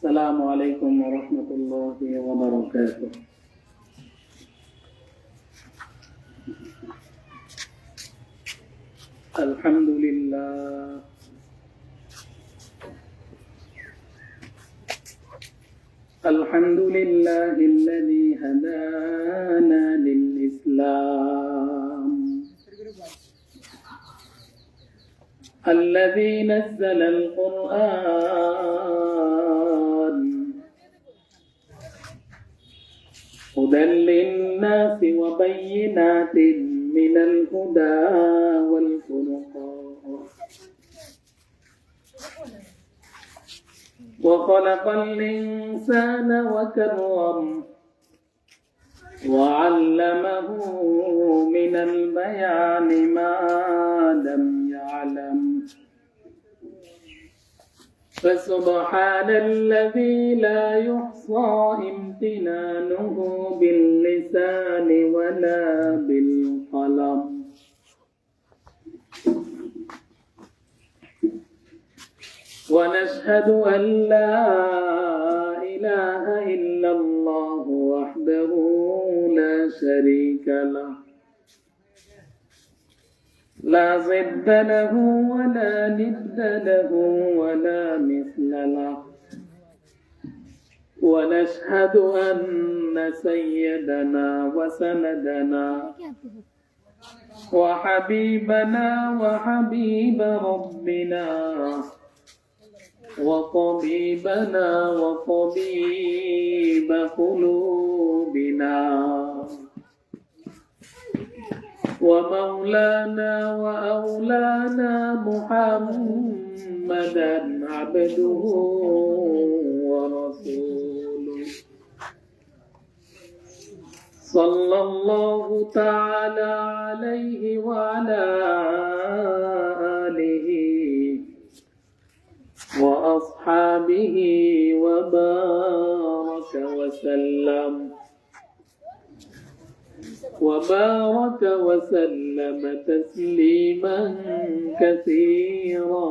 السلام عليكم ورحمة الله وبركاته. الحمد لله الحمد لله الذي هدانا للإسلام، الذي نزل القرآن هدى للناس وبينات من الهدى والفرقان، وخلق الإنسان وكرمه وعلمه من البيان ما لم يعلم، فسبحان الذي لا يحصى امتنانه باللسان ولا بالقلم، ونشهد أن لا إله إلا الله وحده لا شريك له، لا ضد له ولا ند له ولا مثل له، ونشهد أن سيدنا وسندنا وحبيبنا وحبيب ربنا وطبيبنا وطبيب قلوبنا ومولانا وأولانا محمدا عبده ورسوله، صلى الله تعالى عليه وعلى آله وأصحابه وبارك وسلم تسليما كثيرا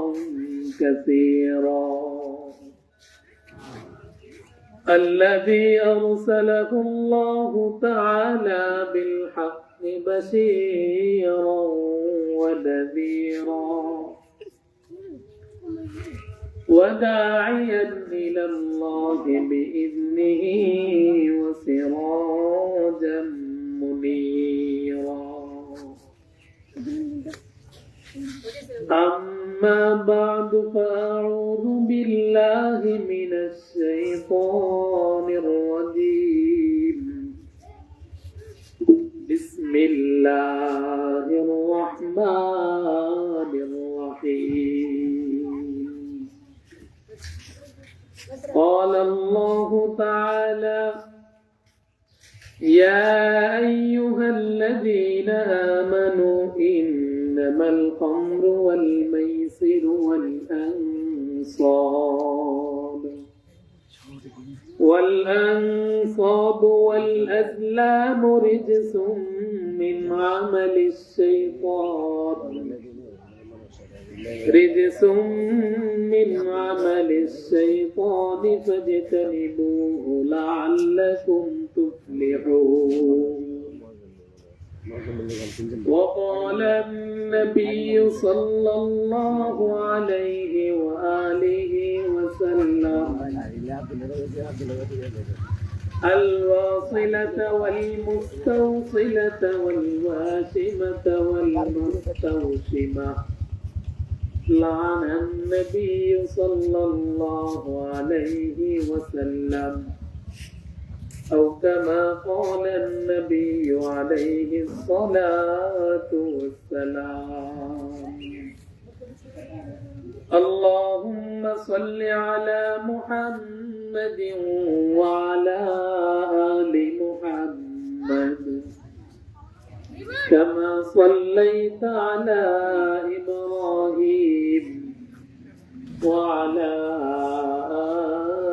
كثيرا، الذي أرسله الله تعالى بالحق بشيرا ونذيرا وداعيا إلى الله بإذنه وسراجا منيرا. أما بعد، فأعوذ بالله من الشيطان الرجيم. بسم الله الرحمن الرحيم. قال الله تعالى: يا أيها الذين آمنوا إنما الخمر والميسر والأنصاب والأزلام رجس من عمل الشيطان فاجتنبوه لعلكم تفلحون. وقال النبي صلى الله عليه وآله وسلم: الواصلة والمستوصلة والواشمة والمستوشمة لعن النبي صلى الله عليه وسلم، أو كما قال النبي عليه الصلاة والسلام. اللهم صل على محمد وعلى آل محمد كما صليت على إبراهيم وعلى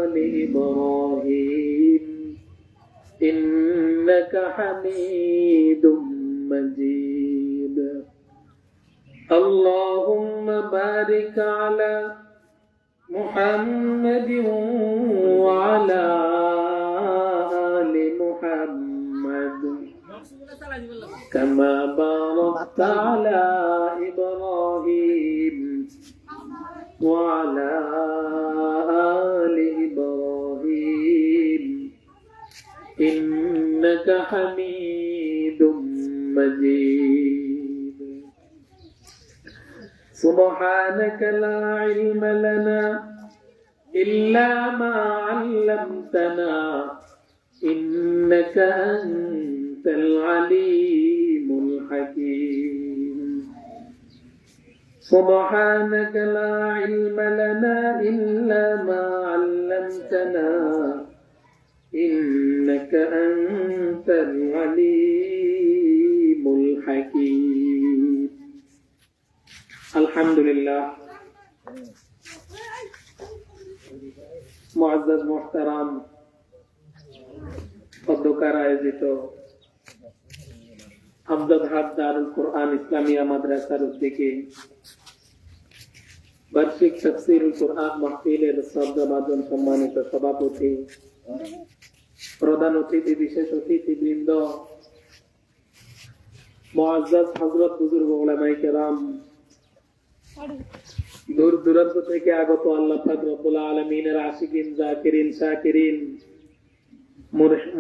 آل إبراهيم إنك حميد مجيد. اللهم بارك على محمد كما باركت على إبراهيم وعلى آل إبراهيم إنك حميد مجيد سبحانك لا علم لنا إلا ما علمتنا إنك أنت العليم الحكيم سبحانك لا علم لنا إلا ما علمتنا إنك أنت العليم الحكيم الحمد لله মুআজ্জাজ মুহতারাম পদ্মকার আয়োজিত আমজাদহাট দারুল কুরআন ইসলামিয়া মাদ্রাসার উদ্যোগে বার্ষিক তাফসীরুল কুরআন মাহফিলের শ্রদ্ধাভাজন সম্মানিত সভাপতি, প্রধান অতিথি, বিশেষ অতিথিবৃন্দ, মুআজ্জাজ হযরত বুজুর্গ উলামায়ে কেরাম, দূর দূরান্ত থেকে আগত আল্লাহ পাক রব্বুল আলামিনের আশিকিন, জাকিরিন, শাকিরিন,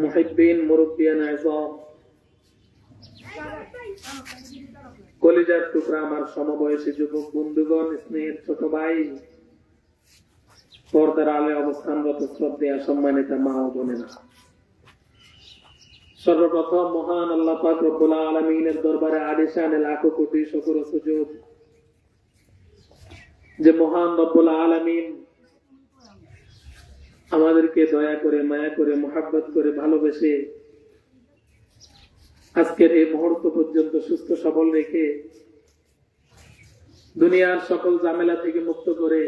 মুহিব্বিন, মুরব্বিয়ান আযম, কলিজার টুকরা আমার সমবয়সী যুবক বন্ধুগণ, স্নেহের ছোট ভাই, পর্দার আলে অবস্থানরত শ্রদ্ধেয় সম্মানিত মা ও বোনেরা, সর্বপ্রথম মহান আল্লাহ পাক রব্বুল আলামিনের দরবারে আলিশানে লাখো কোটি শুকর ও সুজুদ যে মহান রব্বুল আলামিন আমাদেরকে দয়া করে, মায়া করে, মুহাব্বত করে, ভালোবেসে আজকের এই মুহূর্ত পর্যন্ত সুস্থ সবল রেখে দুনিয়ার সকল ঝামেলা থেকে মুক্ত করে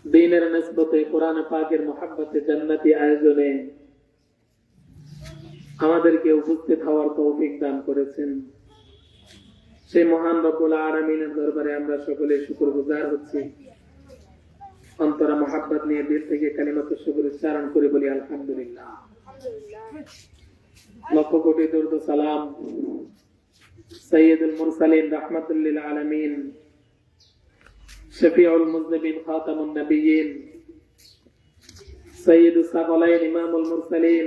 দ্বীনের নিসবতে, কোরআন পাকের মুহাব্বতে, জান্নাতি আয়োজনে আমাদেরকে উপস্থিত হওয়ার তৌফিক দান করেছেন। সেই মহান রব্বুল আলামিনের দরবারে আমরা সকলে শুকরগুজার হচ্ছি। অন্তরা মুহাব্বত নিয়ে দিল থেকে কালিমাতুশ শুকর উচ্চারণ করে বলি আলহামদুলিল্লাহ। লক্ষ কোটি দরুদ ও সালাম সাইয়্যিদুল মুরসালিন রাহমাতুল লিল আলামিন, শফিউল মুযনিবিন, খাতামুন নবিয়্যিন, সাইয়্যিদুস সাকলাইন, ইমামুল মুরসালিন,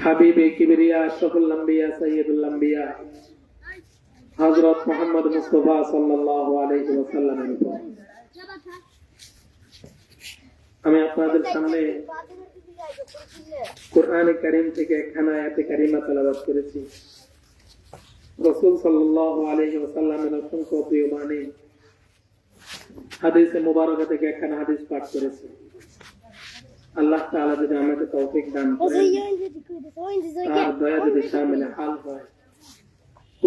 হাবিবে কিবরিয়া, আশরাফুল আম্বিয়া, সাইয়্যিদুল আম্বিয়া হযরত মুহাম্মদ মুস্তাফা সাল্লাল্লাহু আলাইহি ওয়াসাল্লামের উপর আমি আপনাদের সামনে কুরআনে কারীম থেকে একখানা আয়াতে কারিমা তেলাওয়াত করেছি। রাসূল সাল্লাল্লাহু আলাইহি ওয়াসাল্লামের অসংখ্য প্রিয় বাণী হাদিসে মুবারাকা থেকে একখানা হাদিস পাঠ করেছি। আল্লাহ তাআলা যদি আমাকে তৌফিক দান করেন, তার দয়া যদি শামিল হাল হয়,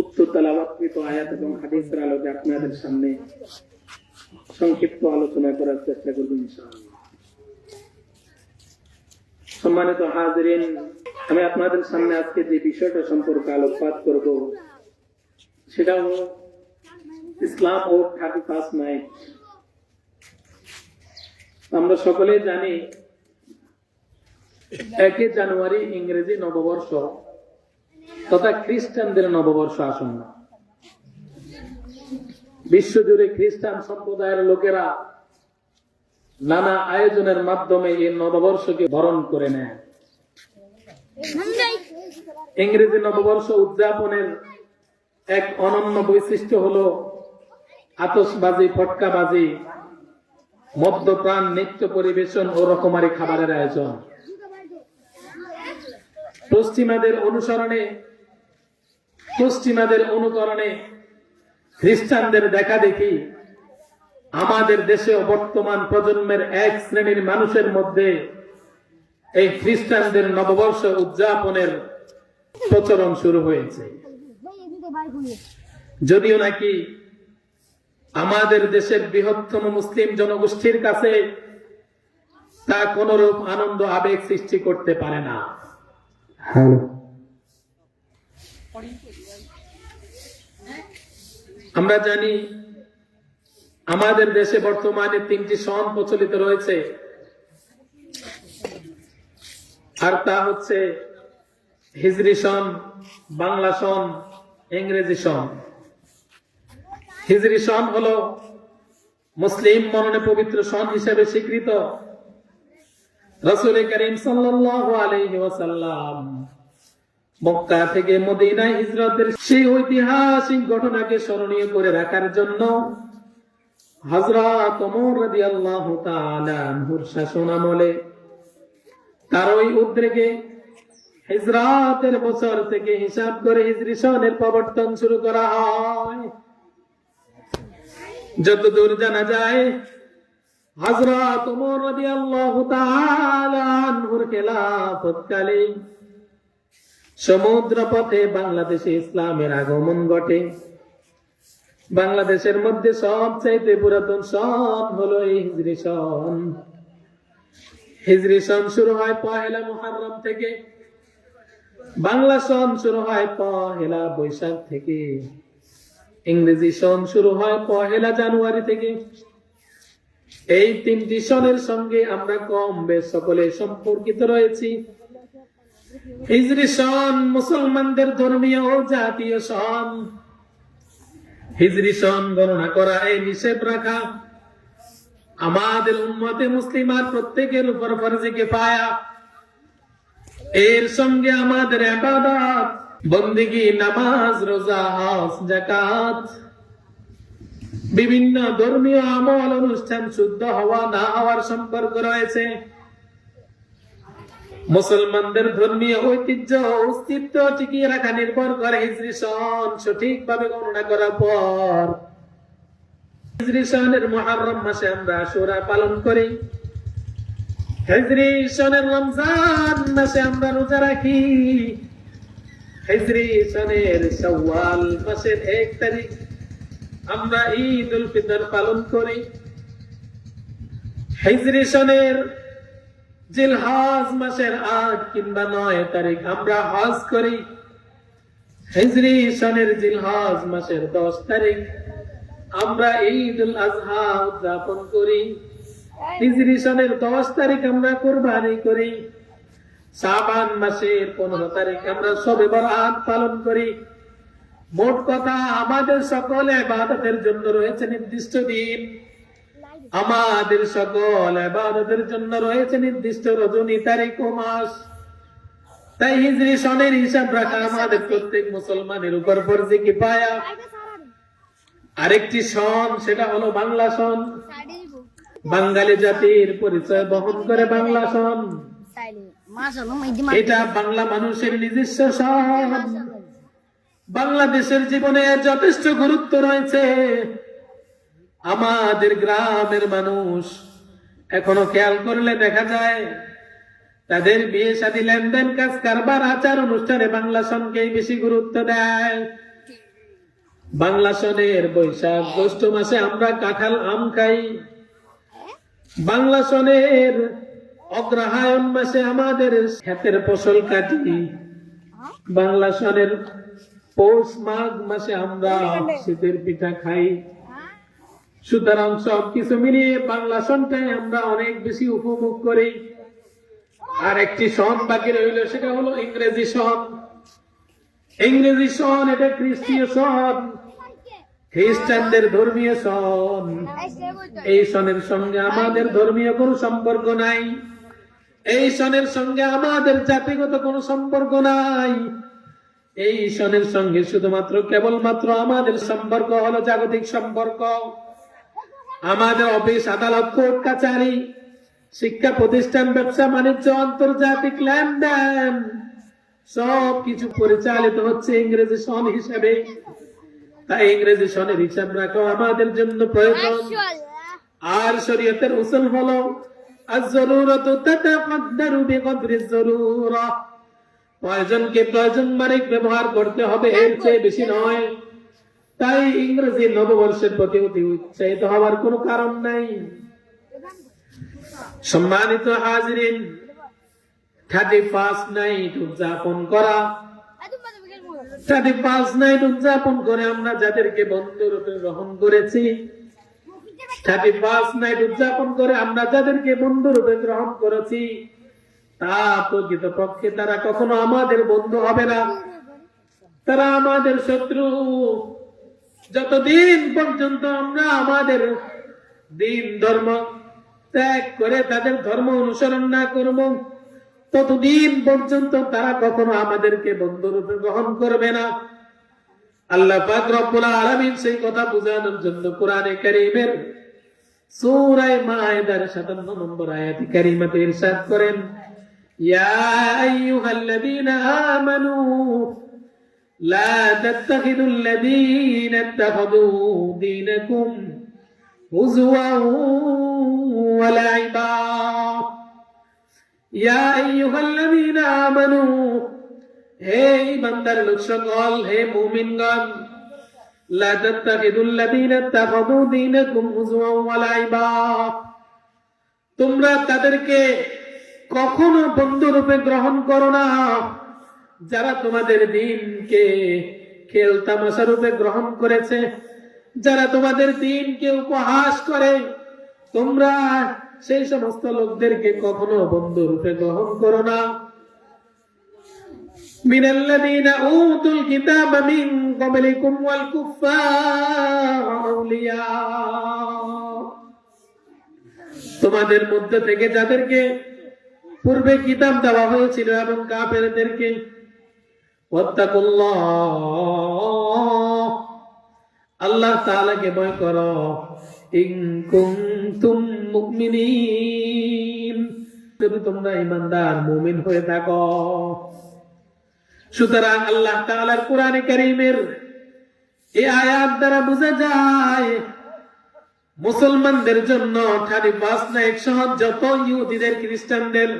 উক্ত তেলাওয়াতকৃত আয়াত এবং হাদিসের আলোকে আপনাদের সামনে সংক্ষিপ্ত আলোচনা করার চেষ্টা করব ইনশাআল্লাহ। সম্মানিত হাজিরিন, আমি আপনাদের সামনে আজকে যে বিষয়টা সম্পর্কে আলোকপাত করব সেটা হলো ইসলাম ও 31 নাইট। আমরা সকলেই জানি 1 জানুয়ারি ইংরেজি নববর্ষ তথা খ্রিস্টানদের নববর্ষ আসন্ন। বিশ্বজুড়ে খ্রিস্টান সম্প্রদায়ের লোকেরা নানা আয়োজনের মাধ্যমে এই নববর্ষকে বরণ করে নেয়। ইংরেজি নববর্ষ উদযাপনের এক অনন্য বৈশিষ্ট্য হলো আতশবাজি, ফটকাবাজি, মদ্যপান, নৃত্য পরিবেশন ও রকমারি খাবারের আয়োজন। পশ্চিমাদের অনুকরণে খ্রিস্টানদের দেখা দেখি আমাদের দেশে বর্তমান প্রজন্মের এক শ্রেণীর মানুষের মধ্যে এই খ্রিস্টানদের নববর্ষ উদযাপনের প্রচলন শুরু হয়েছে। যদিও নাকি আমাদের দেশের বৃহত্তম মুসলিম জনগোষ্ঠীর কাছে তা কোনরূপ আনন্দ আবেগ সৃষ্টি করতে পারে না। আমরা জানি আমাদের দেশে বর্তমানে 3টি সন প্রচলিত রয়েছে, আর তা হচ্ছে হিজরি সন, বাংলা সন, ইংরেজি সন। হিজরি সন হলো মুসলিম মননে পবিত্র সন হিসেবে স্বীকৃত। রাসূল করিম সাল্লাল্লাহু আলাইহি ওয়াসাল্লাম মক্কা থেকে মদিনায় হিজরতের সেই ঐতিহাসিক ঘটনাকে স্মরণীয় করে রাখার জন্য হযরত ওমর রাদিয়াল্লাহু তাআলা আনহুর শাসনামলে তার ওই উদ্রেকে হিজরাতের বছর থেকে হিসাব করে হিজরি সনের প্রবর্তন শুরু করা হয়। যতদূর জানা যায় হযরত ওমর রাদিয়াল্লাহু তাআলা আনহুর খেলাফতকালে সমুদ্র পথে বাংলাদেশে ইসলামের আগমন ঘটে। বাংলাদেশের মধ্যে সবচাইতে পুরাতন সন হলো এই হিজরি সন। হিজরি সন শুরু হয় পহেলা মুহররম থেকে, বাংলা সন শুরু হয় পহেলা বৈশাখ থেকে, ইংরেজি সন শুরু হয় পহেলা জানুয়ারি থেকে। এই তিনটি সনের সঙ্গে আমরা কম বেশ সকলে সম্পর্কিত রয়েছি। হিজরি সন মুসলমানদের ধর্মীয় ও জাতীয় সন। হিজরি সন গণনা করা এই নিষেধ রাখা আমাদের উম্মতে মুসলিমার প্রত্যেকের উপর ফরজে কিফায়া। এর সঙ্গে আমাদের ইবাদত, বন্দেগী, নামাজ, রোজা, হজ, যাকাত, বিভিন্ন ধর্মীয় আমল অনুষ্ঠান শুদ্ধ হওয়া না হওয়ার সম্পর্ক রয়েছে। মুসলমানদের ধর্মীয় ঐতিহ্য অস্তিত্ব টিকিয়ে রাখা নির্ভর করে হিজরি সন সঠিকভাবে গণনা করার পর। হিজরি সনের মুহররম মাসে আমরা আশুরা পালন করি। হিজরি সনের রমজান মাসে আমরা রোজা রাখি। হিজরি সনের শাওয়াল মাসের 1 তারিখ আমরা ঈদ উল ফিতর পালন করি। হিজরি সনের জিলহজ মাসের 8 কিংবা 9 তারিখ আমরা হজ করি। হিজরি সনের জিলহজ মাসের 10 তারিখ আমরা ঈদ উল আযহা উদযাপন করি। হিজরি সনের 10 তারিখ আমরা কুরবানি করি। শাবান মাসের 15 তারিখ আমরা শবে বরাত পালন করি। মোট কথা আমাদের সকল ইবাদতের জন্য রয়েছে নির্দিষ্ট দিন, আমাদের সকল ইবাদতের জন্য রয়েছে নির্দিষ্ট রজনী, তারিখ ও মাস। তাই হিজরি সনের হিসাব রাখা আমাদের প্রত্যেক মুসলমানের উপর ফরজে কিফায়া। আরেকটি সন, সেটা হলো বাংলা সন। বাঙালি জাতির পরিচয় বহন করে বাংলা সন। এটা বাংলা মানুষের নিজস্ব সন। বাংলাদেশের জীবনে যথেষ্ট গুরুত্ব রয়েছে। আমাদের গ্রামের মানুষ এখনো খেয়াল করলে দেখা যায় তাদের বিয়ে শাদী, লেনদেন, কাজ কারবার, আচার অনুষ্ঠানে বাংলা সনকেই বেশি গুরুত্ব দেয়। বাংলা সনের বৈশাখ জ্যৈষ্ঠ মাসে আমরা কাঁঠাল আম খাই। বাংলা সনের অগ্রহায়ণ মাসে আমাদের ক্ষেতের ফসল কাটি। বাংলা সনের পৌষ মাঘ মাসে আমরা শীতের পিঠা খাই। সুতরাং সবকিছু মিলিয়ে বাংলা সনটাই আমরা অনেক বেশি উপভোগ করি। আর একটি সন বাকি রইল, সেটা হলো ইংরেজি সন। ইংরেজি সন এটা খ্রিস্টীয় সন, খ্রিস্টানদের ধর্মীয় সন। এই সনের সঙ্গে আমাদের ধর্মীয় কোনো সম্পর্ক নাই। এই সনের সঙ্গে আমাদের জাতিগত কোনো সম্পর্ক নাই। এই সনের সঙ্গে শুধুমাত্র কেবলমাত্র আমাদের সম্পর্ক হলো জাগতিক সম্পর্ক। আমাদের অফিস, আদালত, কোর্ট কাছারি, শিক্ষা প্রতিষ্ঠান, ব্যবসা বাণিজ্য, আন্তর্জাতিক লেনদেন সবকিছু পরিচালিত হচ্ছে ইংরেজি সন হিসেবে। তাই ইংরেজি সনের হিসাব রাখা আমাদের জন্য প্রয়োজন। আর শরীয়তের উসুল হলো আয-যরুরাতু তাতাকাদ্দারু বিকদরিজ যরুরা। প্রয়োজনকে প্রয়োজন মাফিক ব্যবহার করতে হবে, এর চেয়ে বেশি নয়। তাই ইংরেজি নববর্ষের প্রতি অতি উৎসাহিত হওয়ার কোনো কারণ নাই। সম্মানিত হাজিরিন, 31st নাইট উদযাপন করা, 31st নাইট উদযাপন করে আমরা যাদেরকে বন্ধুরূপে গ্রহণ করেছি, 31st নাইট উদযাপন করে আমরা যাদেরকে বন্ধুরূপে গ্রহণ করেছি, তা প্রকৃতপক্ষে তারা কখনো আমাদের বন্ধু হবে না, তারা আমাদের শত্রু। যতদিন পর্যন্ত আমরা আমাদের দিন ধর্ম ত্যাগ করে তাদের ধর্ম অনুসরণ না করব, ততদিন পর্যন্ত তারা কখনো আমাদেরকে বন্ধুরূপে গ্রহণ করবে না। আল্লাহ পাক রব্বুল আলামিন সেই কথা বোঝানোর জন্য কোরআনে কারীমের সূরা মায়েদার 57 নম্বর আয়াতে কারীমাতে ইরশাদ করেন, ইয়া আইয়ুহাল্লাযীনা আমানু লা তাত্তাখিযুল্লাযীনা ইত্তাখাযু দীনাকুম হুজওয়ান ওয়া লাইবা। ইয়া আইয়ুহাল্লাযীনা আমানু, হে ঈমানদার লোক সকল, হে মুমিনগণ, লা তাত্তাখিযুল্লাযীনা ইত্তাখাযু দীনাকুম হুজওয়ান ওয়া লাইবা, তোমরা তাদেরকে কখনো বন্ধুরূপে গ্রহণ করো না যারা তোমাদের দ্বীনকে খেল তামাশা রূপে গ্রহণ করেছে, যারা তোমাদের দ্বীনকে উপহাস করে, তোমরা সেই সমস্ত লোকদেরকে কখনো বন্ধুরূপে গ্রহণ করো না। মিনাল্লাযীনা উতুল কিতাবা মিন ক্বাবলিকুম ওয়াল কুফফার আউলিয়া, তোমাদের মধ্যে থেকে যাদেরকে পূর্বে কিতাব দেওয়া হয়েছিল এবং কাফেরদেরকে। ওয়াত্তাকুল্লাহ, আল্লাহ তাআলাকে ভয় করো। ইন কুনতুম মুমিনিন, যদি তোমরা ঈমানদার মুমিন হয়ে থাকো। সুতরাং আল্লাহ তাআলার কোরআনে কারীমের এই আয়াত দ্বারা বোঝা যায় মুসলমানদের জন্য 31 নাইট সহ যত ইহুদিদের খ্রিস্টানদের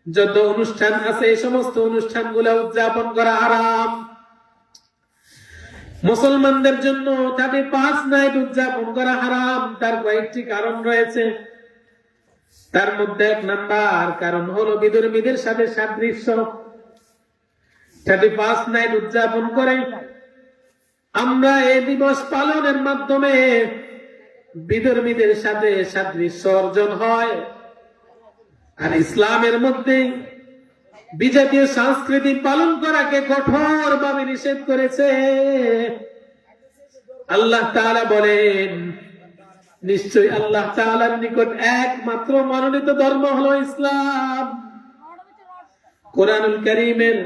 যত অনুষ্ঠান আছে এই সমস্ত অনুষ্ঠানগুলো উদযাপন করা হারাম। মুসলমানদের জন্য 35 নাইট উদযাপন করা হারাম। তার কয়েকটি কারণ রয়েছে। তার মধ্যে 1 নাম্বার কারণ হলো বিধর্মীদের সাথে সাদৃশ্য। 35 নাইট উদযাপন করে আমরা এই দিবস পালনের মাধ্যমে বিধর্মীদের সাথে সাদৃশ্য অর্জন হয়। আর ইসলামের মধ্যে বিজাতীয় সংস্কৃতি পালন করাকে কঠোরভাবে নিষেধ করেছে। আল্লাহ তাআলা বলেন, নিশ্চয়ই আল্লাহ তাআলার নিকট একমাত্র মনোনীত ধর্ম হলো ইসলাম। কোরআনুল কারীমের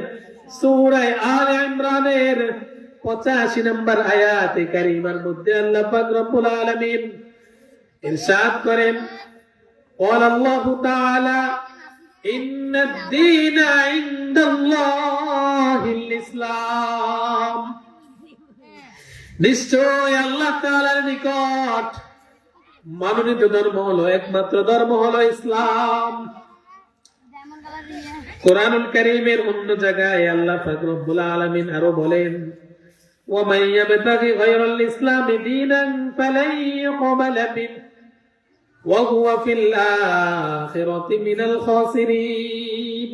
সূরা আলে ইমরানের 85 নম্বর আয়াতে কারীমার মধ্যে আল্লাহ পাক রব্বুল আলামিন ইরশাদ করেন, ক্বালা আল্লাহু তাআলা ইন্নাদ দীনা ইনদাল্লাহিল ইসলাম, নিশ্চয় আল্লাহ তাআলার নিকট মনোনীত ধর্ম হলো, একমাত্র ধর্ম হলো ইসলাম। কোরআনুল কারীমের অন্য জায়গায় আল্লাহ পাক রব্বুল আলামিন আরো বলেন, وَمَن يَبْتَغِ غَيْرَ الْإِسْلَامِ دِينًا فَلَن يُقْبَلَ مِنْهُ وَهُوَ فِي الْآخِرَةِ مِنَ الْخَاسِرِينَ।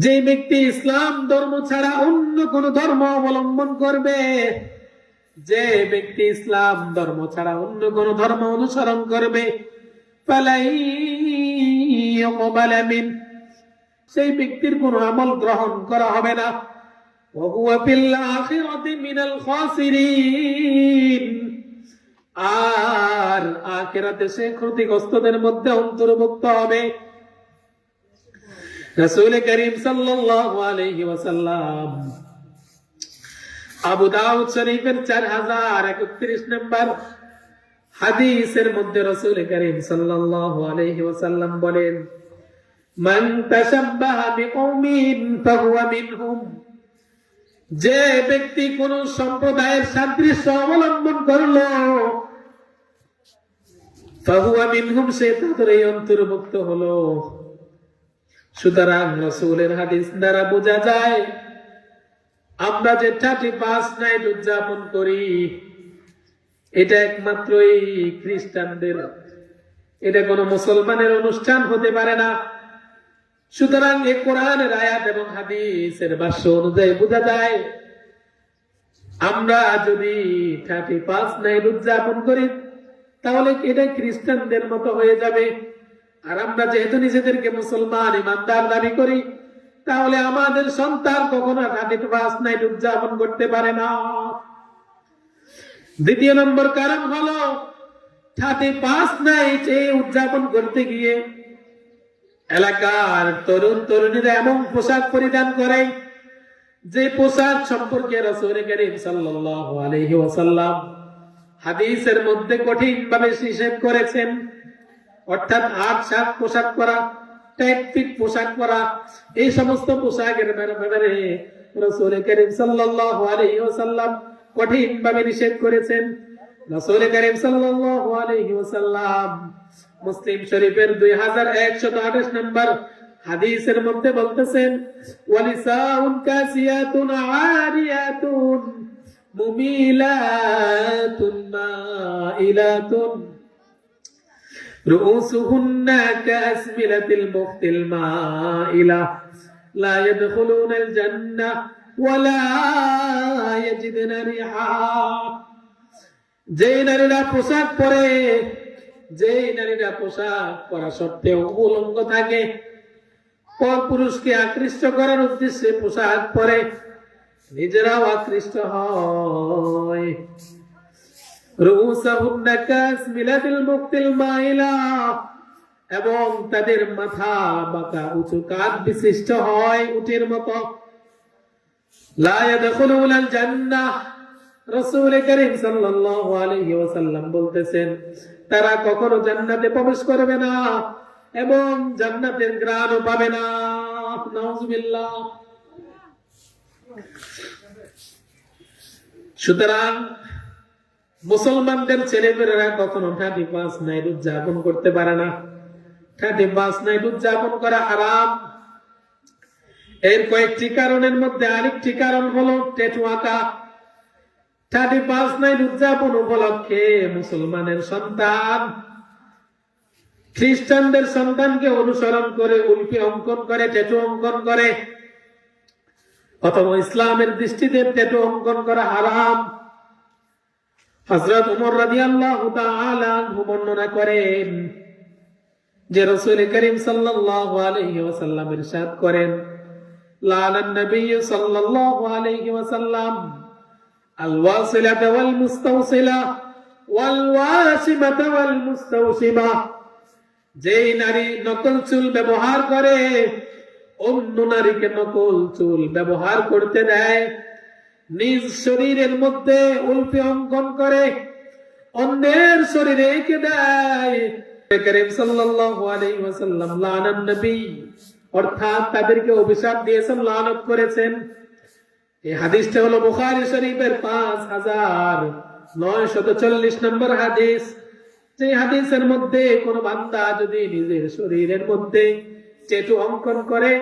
যে ব্যক্তি ইসলাম ধর্ম ছাড়া অন্য কোন ধর্ম অবলম্বন করবে, যে ব্যক্তি ইসলাম ধর্ম ছাড়া অন্য কোন ধর্ম অনুসরণ করবে, فَلَن يُقْبَلَ مِنْهُ, সেই ব্যক্তির কোন আমল গ্রহণ করা হবে না। وَهُوَ فِي الْآخِرَةِ مِنَ الْخَاسِرِينَ, আর আখিরাতে সে ক্ষতিগ্রস্তদের মধ্যে অন্তর্ভুক্ত হবে। রাসূল করিম সাল্লাল্লাহু আলাইহি ওয়াসাল্লাম আবু দাউদ শরীফের 4031 নম্বর হাদিসের মধ্যে রাসূল করিম সাল্লাল্লাহু আলাইহি ওয়াসাল্লাম বলেন, মান তাশাব্বাহা বিকওমিন ফাহুয়া মিনহুম, যে ব্যক্তি কোন সম্প্রদায়ের সাদৃশ্য অবলম্বন করলো, ফাহুয়া মিনহুম, সে তাদের অন্তর্ভুক্ত হলো। সুতরাং রাসূলের হাদিস দ্বারা বোঝা যায় আমরা যে 35 নাইট উদযাপন করি এটা একমাত্রই খ্রিস্টানদের, এটা কোন মুসলমানের অনুষ্ঠান হতে পারে না। সুতরাং এই কোরআনের আয়াত এবং হাদিসের ভাষ্য অনুযায়ী বোঝা যায় আমরা যদি 35 নাইট উদযাপন করি তাহলে এটা খ্রিস্টানদের মতো হয়ে যাবে। আর আমরা যেহেতু নিজেদেরকে মুসলমান ইমানদার দাবি করি, তাহলে আমাদের সন্তান কখনো 31 নাইট উদযাপন করতে পারে না। দ্বিতীয় নম্বর কারণ হলো 31 নাইট উদযাপন করতে গিয়ে এলাকার তরুণ তরুণীরা এমন পোশাক পরিধান করে যে পোশাক সম্পর্কে রাসূল করিম সাল্লাল্লাহু আলাইহি ওয়াসাল্লাম হাদিসের মধ্যে কঠিন ভাবে নিষেধ করেছেন। অর্থাৎ 8-7 পোশাক পরা, টাইট ফিট পোশাক পরা, এই সমস্ত পোশাকের ব্যাপারে রাসূল করিম সাল্লাল্লাহু আলাইহি ওয়াসাল্লাম কঠিন ভাবে নিষেধ করেছেন। রাসূল করিম সাল্লাল্লাহু আলাইহি ওয়াসাল্লাম মুসলিম শরীফের 2128 নম্বর হাদিসের মধ্যে বলতেছেন, ওয়ালিসাউন কাসিয়াতুন আরিয়াতুন মুমিলাতুন মাইলাতুন রুউসুহুন্না কাসমিলাতিল মুফতিল মাইলা লা ইয়াদখুলুনাল জান্নাহ ওয়া লা ইয়াজিদুনা রিহা। যে নারীরা পোশাক পরে, যে নারীরা পোশাক পরা সত্ত্বেও উলঙ্গ থাকে, পর পুরুষকে আকৃষ্ট করার উদ্দেশ্যে পোশাক পরে, নিজেরাও আকৃষ্ট হয়। রুউসুহুন্না কাসমিলাতিল মুফতিল মাইলা, এবং তাদের মাথা বাঁকা উঁচু কাঁধ বিশিষ্ট হয় উটের মতো। লা ইয়াদখুলুনাল জান্নাহ, রাসূল করিম সাল্লাল্লাহু আলাইহি ওয়াসাল্লাম বলতেছেন, তারা কখনো জান্নাতে প্রবেশ করবে না এবং জান্নাতের ঘ্রাণও পাবে না। নাউযুবিল্লাহ। সুতরাং মুসলমানদের ছেলেমেয়েরা কখনো 31 নাইট উদযাপন করতে পারে না। 31 নাইট উদযাপন করা হারাম। এর কয়েকটি কারণের মধ্যে আরেকটি কারণ হলো ট্যাটু আঁকা। 31 নাইট উদযাপন উপলক্ষে মুসলমানের সন্তান খ্রিস্টানদের সন্তানকে অনুসরণ করে উল্পি অঙ্কন করে, ট্যাটু অঙ্কন করে, অথবা ইসলামের দৃষ্টিতে ট্যাটু অঙ্কন করা হারাম। হযরত ওমর রাদিয়াল্লাহু তাআলা আনহু বর্ণনা করেন যে রাসূল করিম সাল্লাল্লাহু আলাইহি ওয়াসাল্লাম ইরশাদ করেন, লানান নবী সাল্লাল্লাহু আলাইহি ওয়াসাল্লাম আল-ওয়াসিলাতা ওয়াল মুস্তাওসিলা ওয়াল ওয়াসিমাতা ওয়াল মুস্তাওসিমা। যেই নারী নকল চুল ব্যবহার করে, অন্য নারীকে নকল চুল ব্যবহার করতে দেয়, নিজ শরীরের মধ্যে উল্পি অঙ্কন করে, অন্যের শরীরে এঁকে দেয়, করিম সাল্লাল্লাহু আলাইহি ওয়াসাল্লাম লানান নবী, অর্থাৎ তাদেরকে অভিশাপ দিয়েছেন, লানত করেছেন। এই হাদিসটা হলো বুখারী শরীফের 5940 নম্বর হাদিস। যে হাদিসের মধ্যে কোন বান্দা যদি নিজের শরীরের মধ্যে ট্যাটু অঙ্কন করে,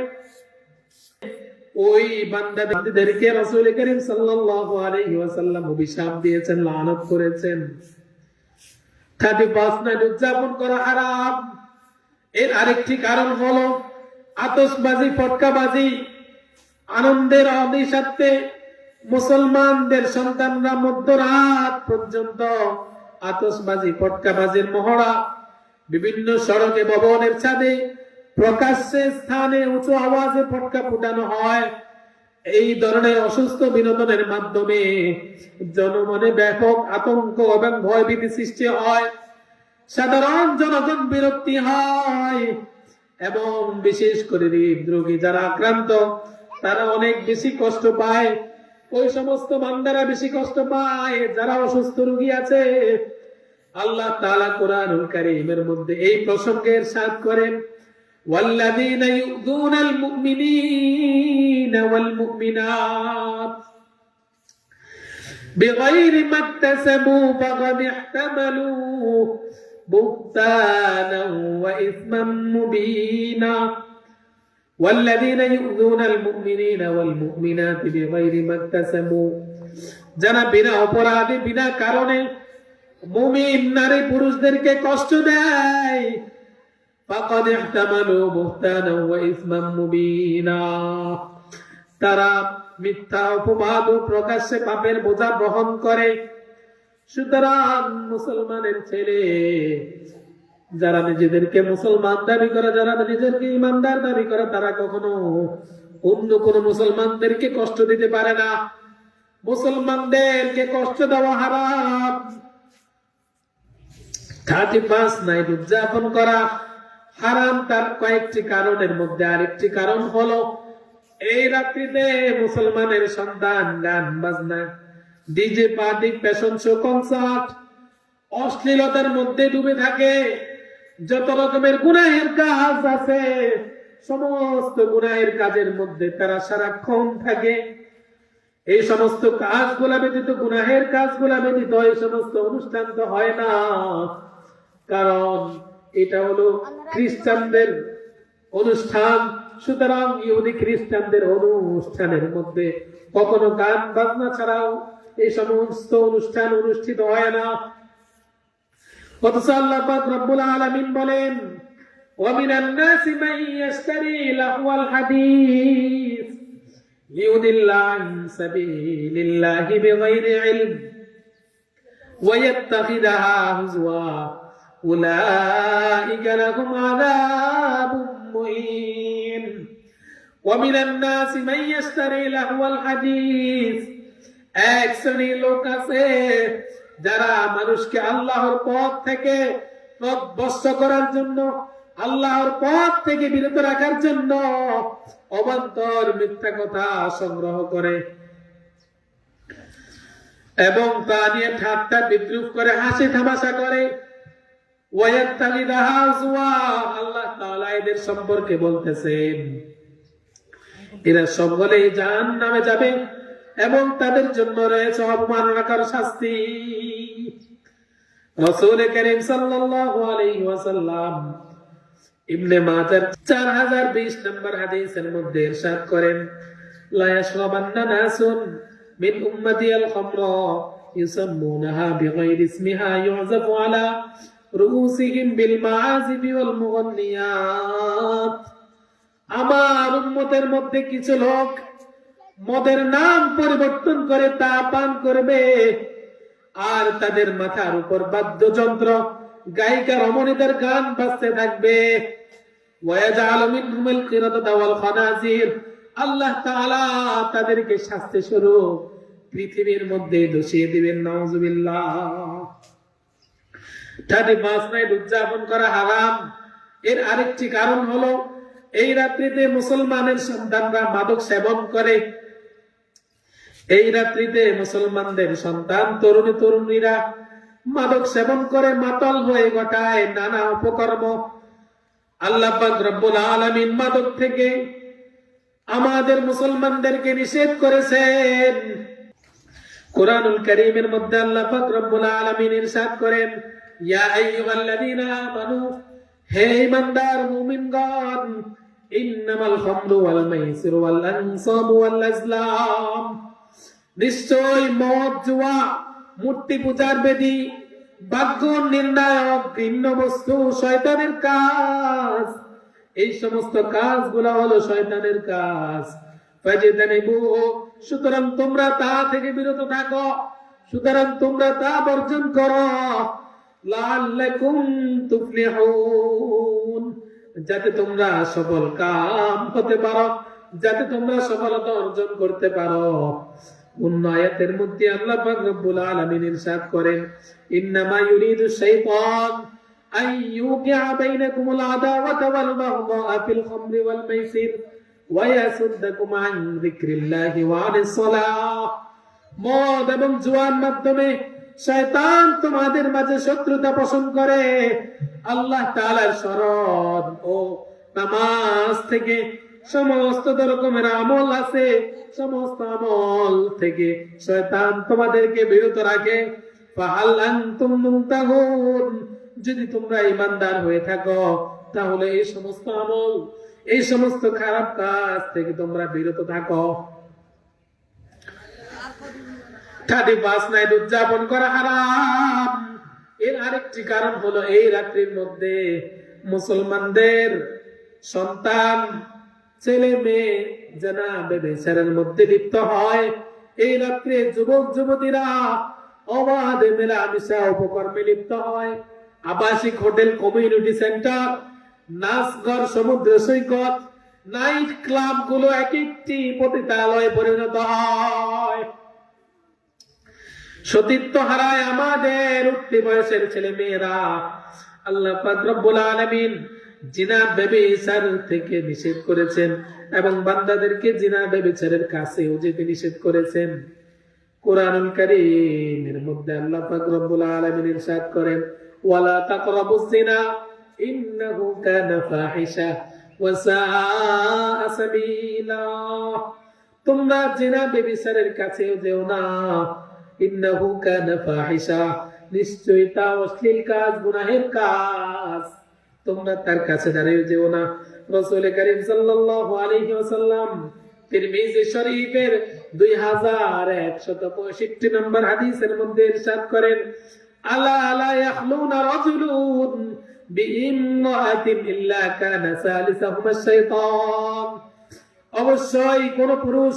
ওই বান্দাদেরকে রাসূল করিম সাল্লাল্লাহু আলাইহি ওয়াসাল্লাম অভিশাপ দিয়েছেন, লানত করেছেন। 31 নাইট উদযাপন করা হারাম। এর আরেকটি কারণ হলো আতশবাজি, ফটকাবাজি। আনন্দের অনিশাতে মুসলমানদের সন্তানরা মধ্যরাত পর্যন্ত আতশবাজি, ফটকাবাজির মহড়া, বিভিন্ন সড়কে, ভবনের ছাদে, প্রকাশ্যে স্থানে উঁচু আওয়াজে ফটকা ফুটানো হয়। এই ধরনের অসুস্থ বিনোদনের মাধ্যমে জনমনে ব্যাপক আতঙ্ক এবং ভয়ভীতি সৃষ্টি হয়। সাধারণ জনগণ বিরক্তি হয় এবং বিশেষ করে হৃদরোগী যারা আক্রান্ত তারা অনেক বেশি কষ্ট পায়। ওই সমস্ত বান্দারা বেশি কষ্ট পায় যারা অসুস্থ রোগী আছে। আল্লাহ তাআলা কোরআনুল কারীমের মধ্যে এই প্রসঙ্গে ইরশাদ করেন, ওয়াল্লাযীনা ইউযুনাল মুমিনিনা ওয়াল মুমিনাত বিগাইরি মাকতাসাবু ফাকাদ ইহতামালু বুহতানান ওয়া ইসমান মুবিনা। والذين يؤذون المؤمنين والمؤمنات بغير ما اكتسبوا, যারা বিনা অপরাধে বিনা কারণে মুমিন নারী পুরুষদেরকে কষ্ট দেয়, ফাকাদ ইহতামালু বুহতানান ওয়া ইসমান মুবিনা, তারা মিথ্যা অপবাদ ও প্রকাশ্যে পাপের বোঝা বহন করে। সুতরাং মুসলমানের ছেলে যারা নিজেদেরকে মুসলমান দাবি করে, যারা নিজেদেরকে ইমানদার দাবি করে, তারা কখনো অন্য কোন মুসলমানদেরকে কষ্ট দিতে পারে না। মুসলমানদেরকে কষ্ট দেওয়া হারাম। 31 নাইট উদযাপন করা হারাম। তার কয়েকটি কারণের মধ্যে আরেকটি কারণ হলো এই রাত্রিতে মুসলমানের সন্তান গান বাজনা, DJ party, fashion show, concert, অশ্লীলতার মধ্যে ডুবে থাকে। যত রকমের গুনাহের কাজ আছে, সমস্ত গুনাহের কাজের মধ্যে তারা সারাক্ষণ থাকে। এই সমস্ত কাজগুলা ব্যতীত, গুনাহের কাজগুলা ব্যতীত এই সমস্ত অনুষ্ঠান তো হয় না। কারণ এটা হলো খ্রিস্টানদের অনুষ্ঠান। সুতরাং ইহুদি খ্রিস্টানদের অনুষ্ঠানের মধ্যে কখনো গান বাজনা ছাড়াও এই সমস্ত অনুষ্ঠান অনুষ্ঠিত হয় না। অথচ আল্লাহ পাক রব্বুল আলামিন বলেন, ওয়ামিনান নাসি মান ইয়াশতারি লাহওয়াল হাদিস লিয়ুদিল্লা আন সাবিলিল্লাহি বিগাইরি ইলম ওয়া ইয়াত্তাখিদাহা হুজওয়া উলাইকা লাহুম আযাবুম মুহিন। ওয়ামিনান নাসি মান ইয়াশতারি লাহওয়াল হাদিস, এক শ্রেণীর লোক আছে যারা মানুষকে আল্লাহর পথ থেকে পথভ্রষ্ট করার জন্য, আল্লাহর পথ থেকে বিরত রাখার জন্য অবান্তর মিথ্যা কথা সংগ্রহ করে এবং তা নিয়ে ঠাট্টা বিদ্রুপ করে, হাসি তামাশা করে। আল্লাহ তাআলা এদের সম্পর্কে বলতেছেন, এরা সকলেই জাহান্নামে যাবে এবং তাদের জন্য রয়েছে অবমাননাকর শাস্তি। রাসূল কারীম সাল্লাল্লাহু আলাইহি ওয়াসাল্লাম ইবনে মাজাহ 4020 নম্বর হাদিসের মধ্যে ইরশাদ করেন, লা ইয়াশরাবান্না নাসুন মিন উম্মতি আল খামরা ইউসাম্মুনাহা বিগাইরি ইসমিহা ইউযাফু আলা রুউসিহিম বিল মাআজিবি ওয়াল মুগান্নিয়াত। আমার উম্মতের মধ্যে কিছু লোক মদের নাম পরিবর্তন করে তা পান করবে, আর তাদের মাথার উপর বাদ্যযন্ত্র, গায়িকা রমণীদের গান বাজতে থাকবে। ওয়ায়াজআলু মিনহুমুল কিরাদাতা ওয়াল খানাজির, আল্লাহ তাআলা তাদেরকে শাস্তি স্বরূপ পৃথিবীর মধ্যে ধসিয়ে দিবেন। নাউযুবিল্লাহ। 35 নাইট উদযাপন করা হারাম। এর আরেকটি কারণ হলো এই রাত্রিতে মুসলমানের সন্তানরা মাদক সেবন করে। এই রাত্রিতে মুসলমানদের সন্তান, তরুণী তরুণীরা মাদক সেবন করে, মাতাল হয়ে ঘটায় নানা অপকর্ম। আল্লাহ পাক রব্বুল আলামিন মাদক থেকে আমাদের মুসলমানদেরকে নিষেধ করেছেন। কুরআনুল কারীমের মধ্যে আল্লাহ পাক রব্বুল আলামিন ইরশাদ করেন, ইয়া আইয়ুহাল্লাযীনা আমানু, হে ঈমানদার মুমিনগণ, ইন্নামাল খামরু ওয়াল মাইসিরু ওয়াল আনসাবু ওয়াল আজলাম, নিশ্চয় মদ, জুয়া, মূর্তি পূজার বেদী, ভাগ্য নির্ণায়ক ঘৃণ্য বস্তু শয়তানের কাজ। এই সমস্ত কাজগুলো হলো শয়তানের কাজ। ফাজতানিবুহু, সুতরাং তোমরা তা থেকে বিরত থাকো, সুতরাং তোমরা তা বর্জন করো। লাআল্লাকুম তুফলিহুন, যাতে তোমরা সফল কাম হতে পারো, যাতে তোমরা সফলতা অর্জন করতে পারো। অন্য আয়াতের মধ্যে আল্লাহ পাক রব্বুল আলামিন ইরশাদ করেন, ইন্নামা ইউরিদু শাইতান আন ইউকিআ বাইনাকুমুল আদাওয়াতা ওয়াল বাগদাআ ফিল খামরি ওয়াল মাইসির ওয়া ইয়াসুদ্দাকুম আন যিকরিল্লাহি ওয়া আনিস সালাহ। মদ এবং জুয়ার মাধ্যমে শয়তান তোমাদের মাঝে শত্রুতা পোষণ করে। আল্লাহ তাআলার স্মরণ ও নামাজ থেকে, সমস্ত রকমের আমল আছে, সমস্ত আমল থেকে শয়তান তোমাদেরকে বিরত রাখে। ফাহাল আনতুম মুনতাহুন, যদি তোমরা ঈমানদার হয়ে থাকো তাহলে এই সমস্ত আমল, এই সমস্ত খারাপ কাজ থেকে তোমরা বিরত থাকো। 35 নাইট উদযাপন করা হারাম। এর আরেকটি কারণ হলো এই রাত্রির মধ্যে মুসলমানদের সন্তান, ছেলে মেয়ে জানা ব্যভিচারের মধ্যে লিপ্ত হয়। এই রাত্রে যুবক যুবতীরা অবাধে মেলামেশা উপকর্মে লিপ্ত হয়। আবাসিক হোটেল, কমিউনিটি সেন্টার, নাচঘর, সমুদ্র সৈকত, নাইট ক্লাব গুলো এক একটি পতিতালয়ে পরিণত হয়। সতীত্ব হারায় আমাদের উঠতি বয়সের ছেলে মেয়েরা। আল্লাহ পাক রব্বুল আলামিন জিনা ব্যভিচার থেকে নিষেধ করেছেন এবং বান্দাদেরকে জিনা ব্যভিচারের কাছেও যেতে নিষেধ করেছেন। কুরআনুল কারীমের মধ্যে আল্লাহ পাক রব্বুল আলামিন ইরশাদ করেন, ওয়ালা তাকরাবুজ জিনা ইন্নাহু কানা ফাহিশা ওয়া সাআ সাবিলা। তোমরা জিনা ব্যভিচারের কাছেও যেও না, ইন্নাহু কানা ফাহিশা, নিশ্চয়ই তা অশ্লীল কাজ, গুনাহের কাজ, তোমরা তার কাছে দাঁড়িয়ে যেও না। রাসূল কারীম সাল্লাল্লাহু আলাইহি ওয়াসাল্লাম তিরমিজি শরীফের 2165 নম্বর হাদিসের মধ্যে ইরশাদ করেন, আলা লা ইয়াখলুনা রাজুলুন বিইমরাতিন ইল্লা কানা সালিসাহুমা শাইতান। অবশ্যই কোন পুরুষ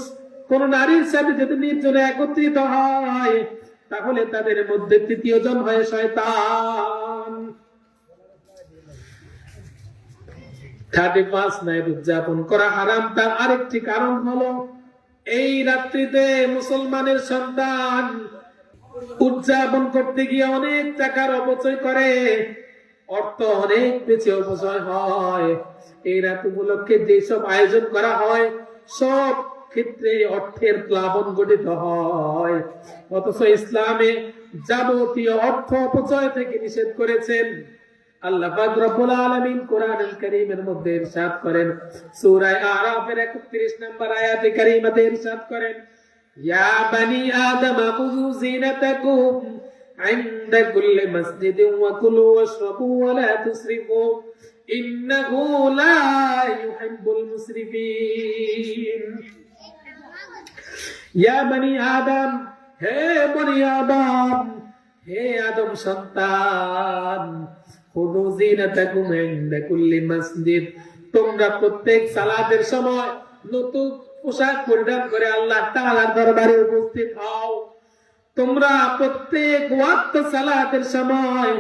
কোন নারীর সাথে যদি নির্জনে একত্রিত হয়, তাহলে তাদের মধ্যে তৃতীয় জন হয় শয়তান। 31 নাইট উদযাপন করা হারাম। তার আরেকটি কারণ হলো, এই রাত্রিতে মুসলমানের সন্তান উদযাপন করতে গিয়ে অনেক টাকার অপচয় করে, অর্থ অনেক বেশি অপচয় হয়। এই রাত উপলক্ষে যেসব আয়োজন করা হয়, সব ক্ষেত্রে অর্থের প্লাবন গঠিত হয়। অথচ ইসলামে যাবতীয় অর্থ অপচয় থেকে নিষেধ করেছেন। আল্লাহ পাক রব্বুল আলামিন কোরআনুল কারীমের মধ্যে ইরশাদ করেন, সূরা আরাফের 31 নম্বর আয়াতে কারীমাতে ইরশাদ করেন, ইয়া বানি আদম খুযু জিনাতাকুম ইনদা কুল্লি মাসজিদিন ওয়া কুলু ওয়াশরাবু ওয়া লা তুসরিফু ইন্নাহু লা ইউহিব্বুল মুসরিফিন। ইয়া বানি আদম, হে বনি আদম, হে আদম সন্তান, খুযু জিনাতাকুম ইনদা কুল্লি মাসজিদ, তোমরা প্রত্যেক সালাতের সময় নতুন পোশাক পরিধান করে আল্লাহ তাআলার দরবারে উপস্থিত হও। তোমরা প্রত্যেক ওয়াক্ত সালাতের সময়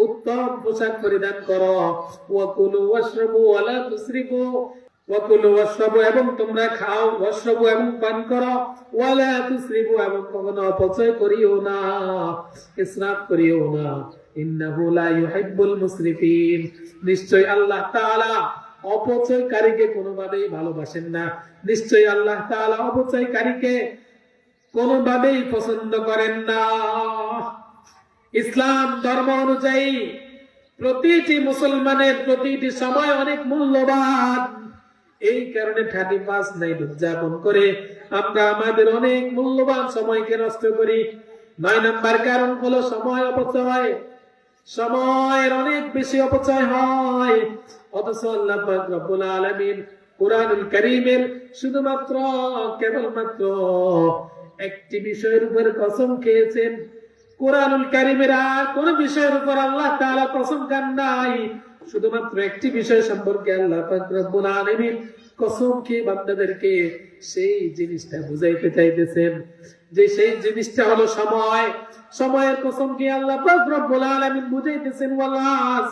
উত্তম পোশাক পরিধান করো। ওয়া কুলু ওয়াশরাবু ওয়া লা তুসরিফু, ওয়া কুলু ওয়াশরাবু, এবং তোমরা খাও, ওয়াশরাবু এবং পান করো, ওয়া লা তুসরিফু, এবং কখনো অপচয় করিও না, ইসরাফ করিও না। ইন্নাহু লা ইউহিব্বুল মুসরিফিন, নিশ্চয় আল্লাহ তাআলা অপচয়কারীকে কোনোভাবেই ভালোবাসেন না। নিশ্চয় আল্লাহ তাআলা অপচয়কারীকে কোনোভাবেই পছন্দ করেন না। ইসলাম ধর্ম অনুযায়ী প্রতিটি মুসলমানের প্রতিটি সময় অনেক মূল্যবান। এই কারণে 31 নাইট উদযাপন করে আমরা আমাদের অনেক মূল্যবান সময়কে নষ্ট করি। 9 নম্বর কারণ হলো সময় অপচয়। সময়ের অনেক বেশি অপচয় হয়, অথচ আল্লাহ পাক রব্বুল আলামিন কুরআনুল কারীমের শুধুমাত্র কেবলমাত্র একটি বিষয়ের উপর কসম খেয়েছেন। কুরআনুল কারীমের আর কোন বিষয়ের উপর আল্লাহ তাআলা কসম খান নাই। শুধুমাত্র একটি বিষয় সম্পর্কে আল্লাহ পাক রব্বুল আলামিন কসম খেয়ে বান্দাদেরকে সেই জিনিসটা বুঝাইতে চাইতেছেন, যে সেই জিনিসটা হলো সময়। সময়ের কসম খেয়ে আল্লাহ পাক রব্বুল আলামিন বুঝাইতেছেন, ওয়ালাস,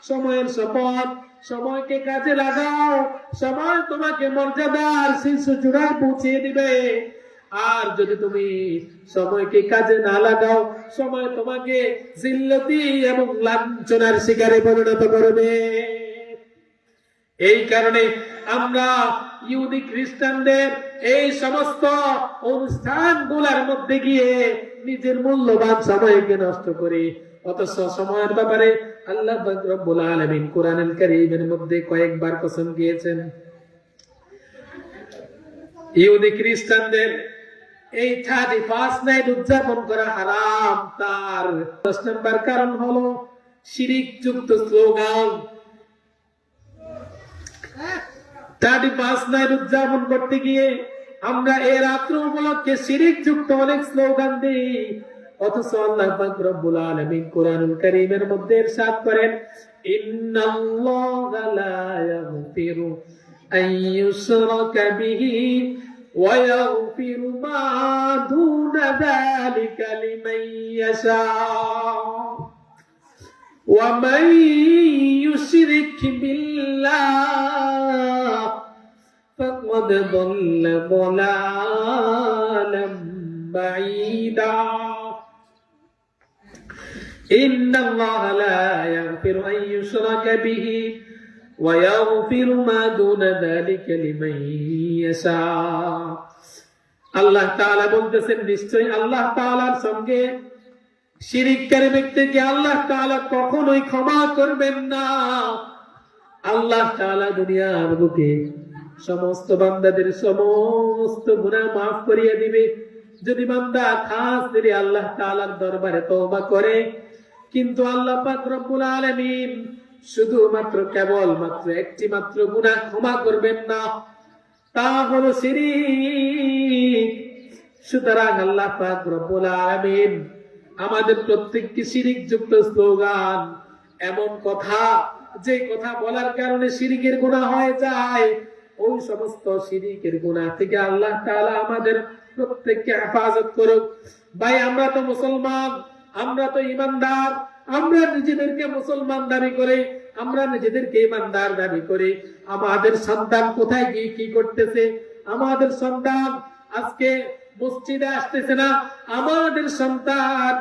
সময়ের শপথ, সময়কে কাজে লাগাও। সময় তোমাকে মর্যাদার শীর্ষ চূড়ায় পৌঁছে দিবে। আর যদি তুমি সময়কে কাজে না লাগাও, সময় তোমাকে জিল্লতি এবং লাঞ্ছনার শিকারে পরিণত করবে। এই কারণে আমরা ইহুদি খ্রিস্টানদের এই সমস্ত অনুষ্ঠানগুলোর মধ্যে গিয়ে নিজের মূল্যবান সময়কে নষ্ট করি। অথচ সময়ের ব্যাপারে আল্লাহ রাব্বুল আলামিন কুরআনুল কারীমের মধ্যে কয়েকবার কসম খেয়েছেন। ইহুদি খ্রিস্টানদের এই 31 নাইট উদযাপন করা হারাম। তার 10 নম্বর কারণ হলো শিরিক যুক্ত স্লোগান। 31 নাইট উদযাপন করতে গিয়ে আমরা এই রাত্র উপলক্ষে শিরিক যুক্ত অনেক স্লোগান দিই, অথচ আল্লাহ পাক রব্বুল আলামিন কুরআনুল কারীমের মধ্যে ইরশাদ করেন, ইন্নাল্লাহা লা ইয়াগফিরু আন ইউশরাকা বিহি ওয়া ইয়াগফিরু মা দুনা যালিকা লিমান ইয়াশা ومن يشرك بالله فقد ضل ضلالا بعيدا إن الله لا يغفر أن يشرك به ويغفر ما دون ذلك لمن يشاء আল্লাহ তাআলা বলতেছেন নিশ্চয়ই আল্লাহ তাআলার সঙ্গে শিরিককারী ব্যক্তিকে আল্লাহ তাআলা কখনোই ক্ষমা করবেন না। আল্লাহ তাআলা দুনিয়ার বুকে সমস্ত বান্দাদের সমস্ত গুনাহ maaf করিয়ে দিবে যদি বান্দা খাস করে আল্লাহ তাআলার দরবারে তওবা করে। কিন্তু আল্লাহ পাক রব্বুল আলামিন শুধুমাত্র কেবল মাত্র একটি মাত্র গুনাহ ক্ষমা করবেন না, তা হলো শিরিক। সুতরাং আল্লাহ পাক রব্বুল আলামিন আমাদের প্রত্যেককে শিরিক যুক্ত স্লোগান, এমন কথা যে কথা বলার কারণে শিরিকের গুনাহ হয়ে যায়, ওই সমস্ত শিরিকের গুনাহ থেকে আল্লাহ তাআলা আমাদের প্রত্যেককে হেফাজত করুক। ভাই আমরা তো মুসলমান, আমরা তো ঈমানদার, আমরা নিজেদেরকে মুসলমান দাবি করে, আমরা নিজেদেরকে ঈমানদার দাবি করে আমাদের সন্তান কোথায় গিয়ে কি করতেছে? আমাদের সন্তান আজকে মসজিদে আসতেছে না, আমাদের সন্তান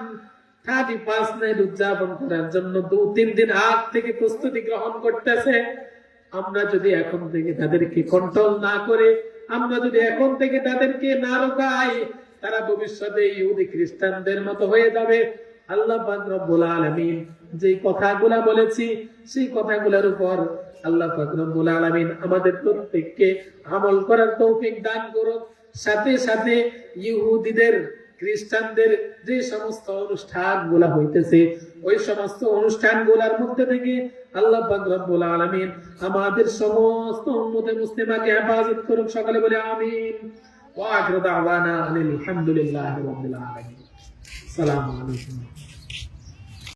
31 নাইট উদযাপন করার জন্য 2-3 দিন আগ থেকে প্রস্তুতি গ্রহণ করতেছে। আমরা যদি এখন থেকে তাদেরকে কন্ট্রোল না করে, আমরা যদি এখন থেকে তাদেরকে না রোকাই, তারা ভবিষ্যতে ইহুদি খ্রিস্টানদের মতো হয়ে যাবে। আল্লাহ পাক রব্বুল আলামিন যে কথাগুলা বলেছি সেই কথাগুলোর উপর আল্লাহ পাক রব্বুল আলামিন আমাদের প্রত্যেককে আমল করার তৌফিক দান করুন। সাথে সাথে ইহুদিদের খ্রিস্টানদের যে সমস্ত অনুষ্ঠানগুলা হইতেছে ওই সমস্ত অনুষ্ঠানগুলোর মধ্যে থেকে আল্লাহ পাক রব্বুল আলামিন আমাদের সমস্ত উম্মতে মুসলিমাকে হেফাজত করুন। সকলে বলে আমিন। ওয়া আখিরু দাওয়ানা আলহামদুলিল্লাহি রাব্বিল আলামিন। আসসালামু আলাইকুম।